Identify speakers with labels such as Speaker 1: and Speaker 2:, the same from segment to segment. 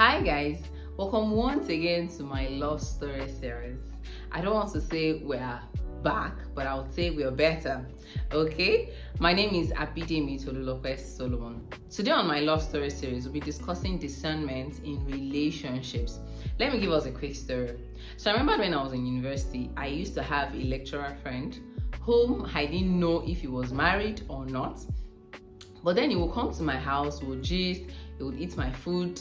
Speaker 1: Hi guys, welcome once again to my love story series. I don't want to say we're back, but I would say we're better. Okay, my name is Abidemi Tolulope Solomon. Today on my love story series, we'll be discussing discernment in relationships. Let me give us a quick story. So I remember when I was in university, I used to have a lecturer friend whom I didn't know if he was married or not. But then he would come to my house, would gist, he would eat my food,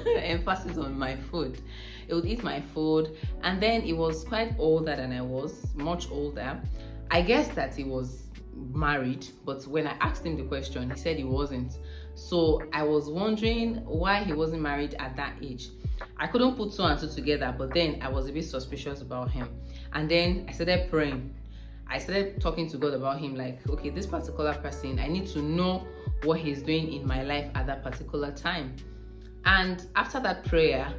Speaker 1: emphasis on my food. He would eat my food, and then he was quite older than I was, much older. I guess that he was married, but when I asked him the question, he said he wasn't. So I was wondering why he wasn't married at that age. I couldn't put two and two together, but then I was a bit suspicious about him. And then I started praying. I started talking to God about him, like, okay, this particular person, I need to know what he's doing in my life at that particular time. And after that prayer,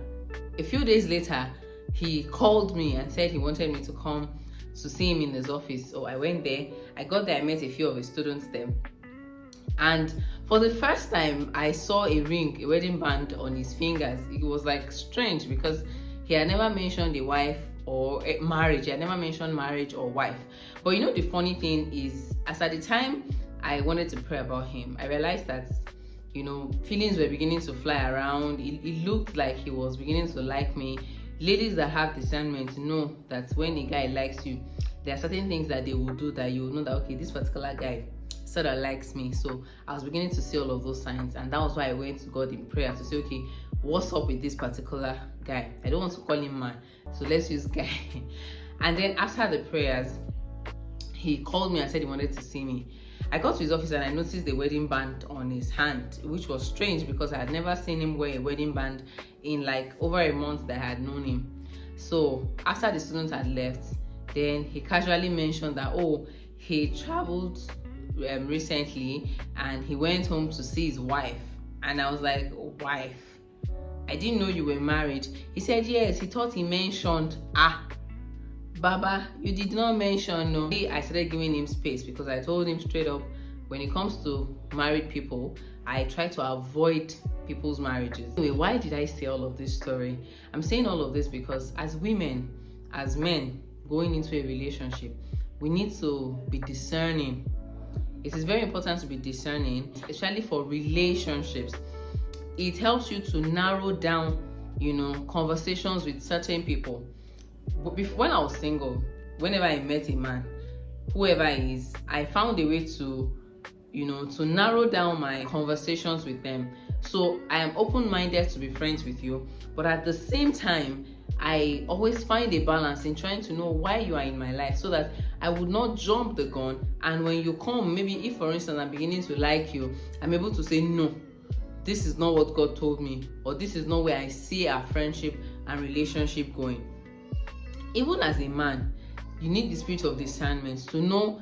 Speaker 1: a few days later, he called me and said he wanted me to come to see him in his office. So I went there. I got there, I met a few of his students there. And for the first time, I saw a ring, a wedding band on his fingers. It was like strange because he had never mentioned a wife or marriage. He had never mentioned marriage or wife. But you know, the funny thing is, as at the time I wanted to pray about him, I realized that, you know, feelings were beginning to fly around. It looked like he was beginning to like me. Ladies that have discernment know that when a guy likes you, there are certain things that they will do that you will know that, okay, this particular guy sort of likes me. So I was beginning to see all of those signs, and that was why I went to God in prayer to say, okay, what's up with this particular guy? I don't want to call him man, so let's use guy. And then after the prayers, he called me and said he wanted to see me. I got to his office and I noticed the wedding band on his hand, which was strange because I had never seen him wear a wedding band in like over a month that I had known him. So after the students had left, then he casually mentioned that, oh, he traveled recently and he went home to see his wife. And I was like, oh, wife? I didn't know you were married. He said yes. He thought he mentioned, Baba, you did not mention no. I started giving him space because I told him straight up, when it comes to married people, I try to avoid people's marriages. Anyway, why did I say all of this story? I'm saying all of this because as women, as men going into a relationship, we need to be discerning. It is very important to be discerning, especially for relationships. It helps you to narrow down, you know, conversations with certain people. But when I was single, whenever I met a man, whoever he is, I found a way to, you know, to narrow down my conversations with them. So I am open-minded to be friends with you, but at the same time, I always find a balance in trying to know why you are in my life so that I would not jump the gun. And when you come, maybe if for instance I'm beginning to like you, I'm able to say, no, this is not what God told me, or this is not where I see our friendship and relationship going. Even as a man, you need the spirit of discernment to know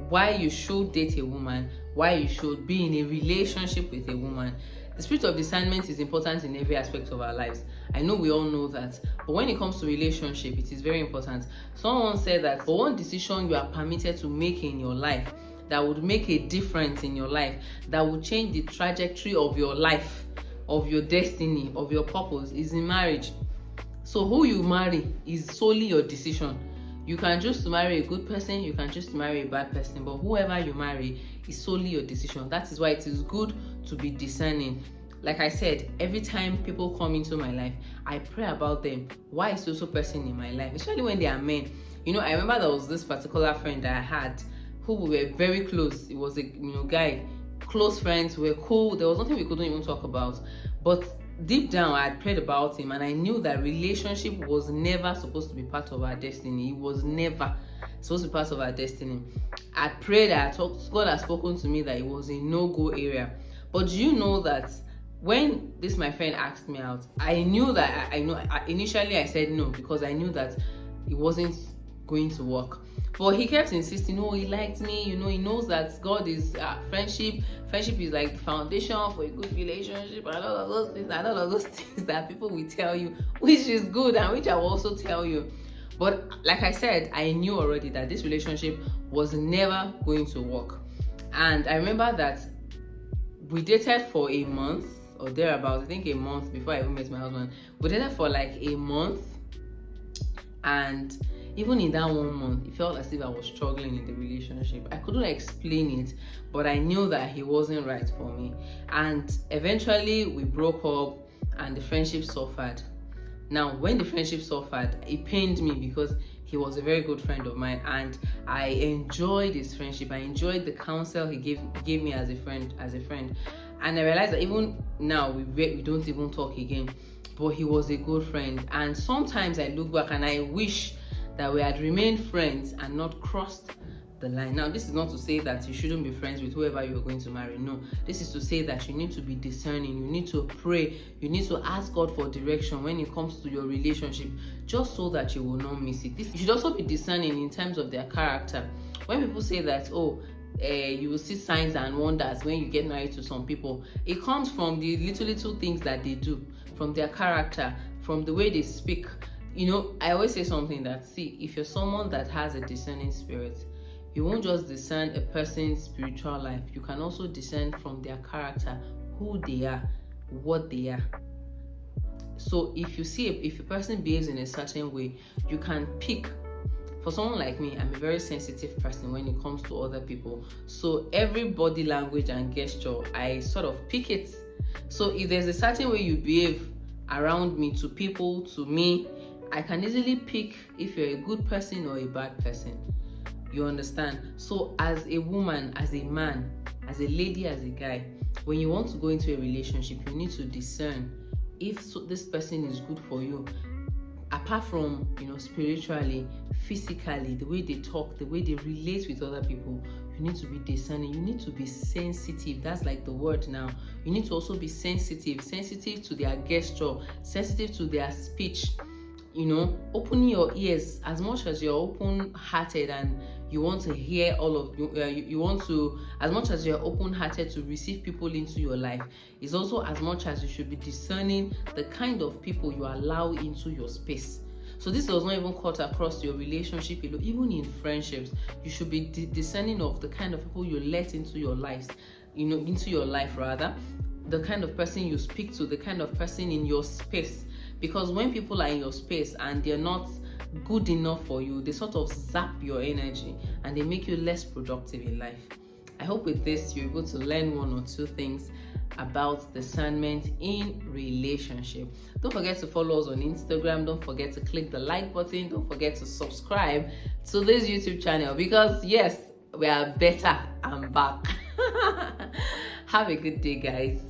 Speaker 1: why you should date a woman, why you should be in a relationship with a woman. The spirit of discernment is important in every aspect of our lives. I know we all know that, but when it comes to relationship, it is very important. Someone said that for one decision you are permitted to make in your life that would make a difference in your life, that would change the trajectory of your life, of your destiny, of your purpose, is in marriage. So who you marry is solely your decision. You can choose to marry a good person, you can choose to marry a bad person, but whoever you marry is solely your decision. That is why it is good to be discerning. Like I said, every time people come into my life, I pray about them. Why is so person in my life? Especially when they are men. You know, I remember there was this particular friend that I had who we were very close. It was a guy, close friends, we were cool. There was nothing we couldn't even talk about. But deep down, I had prayed about him and I knew that relationship was never supposed to be part of our destiny. It was never supposed to be part of our destiny. I prayed, God had spoken to me that it was a no-go area. But do you know that when this my friend asked me out, I knew that initially I said no because I knew that it wasn't going to work. But he kept insisting, he liked me, he knows that God is friendship is like the foundation for a good relationship, and all of those things that people will tell you, which is good and which I will also tell you. But like I said, I knew already that this relationship was never going to work. And I remember that we dated for a month or thereabouts, I think a month before I even met my husband. We dated for like a month, and even in that 1 month, it felt as if I was struggling in the relationship. I couldn't explain it, but I knew that he wasn't right for me. And eventually we broke up and the friendship suffered. Now, when the friendship suffered, it pained me because he was a very good friend of mine, and I enjoyed his friendship. I enjoyed the counsel he gave me as a friend. And I realized that even now we don't even talk again. But he was a good friend. And sometimes I look back and I wish that we had remained friends and not crossed the line. Now, this is not to say that you shouldn't be friends with whoever you're going to marry. No, this is to say that you need to be discerning. You need to pray. You need to ask God for direction when it comes to your relationship, just so that you will not miss it. You should also be discerning in terms of their character. When people say that, you will see signs and wonders when you get married to some people, it comes from the little things that they do, from their character, from the way they speak. I always say something that, see, if you're someone that has a discerning spirit, you won't just discern a person's spiritual life. You can also discern from their character, who they are, what they are. So if you see if a person behaves in a certain way, you can pick. For someone like me, I'm a very sensitive person when it comes to other people. So every body language and gesture, I sort of pick it. So if there's a certain way you behave around me, to people, to me, I can easily pick if you're a good person or a bad person. You understand? So as a woman, as a man, as a lady, as a guy, when you want to go into a relationship, you need to discern if this person is good for you. Apart from, spiritually, physically, the way they talk, the way they relate with other people, you need to be discerning. You need to be sensitive. That's like the word now. You need to also be sensitive to their gesture, sensitive to their speech. Opening your ears as much as you're open-hearted and you want to hear all of you want to, as much as you're open-hearted to receive people into your life, is also as much as you should be discerning the kind of people you allow into your space. So this does not even cut across your relationship, even in friendships. You should be discerning of the kind of people you let into your lives, into your life rather, the kind of person you speak to, the kind of person in your space. Because when people are in your space and they're not good enough for you, they sort of zap your energy and they make you less productive in life. I hope with this you're able to learn 1 or 2 things about discernment in relationship. Don't forget to follow us on Instagram. Don't forget to click the like button. Don't forget to subscribe to this YouTube channel, because yes, we are better. I'm back. Have a good day, guys.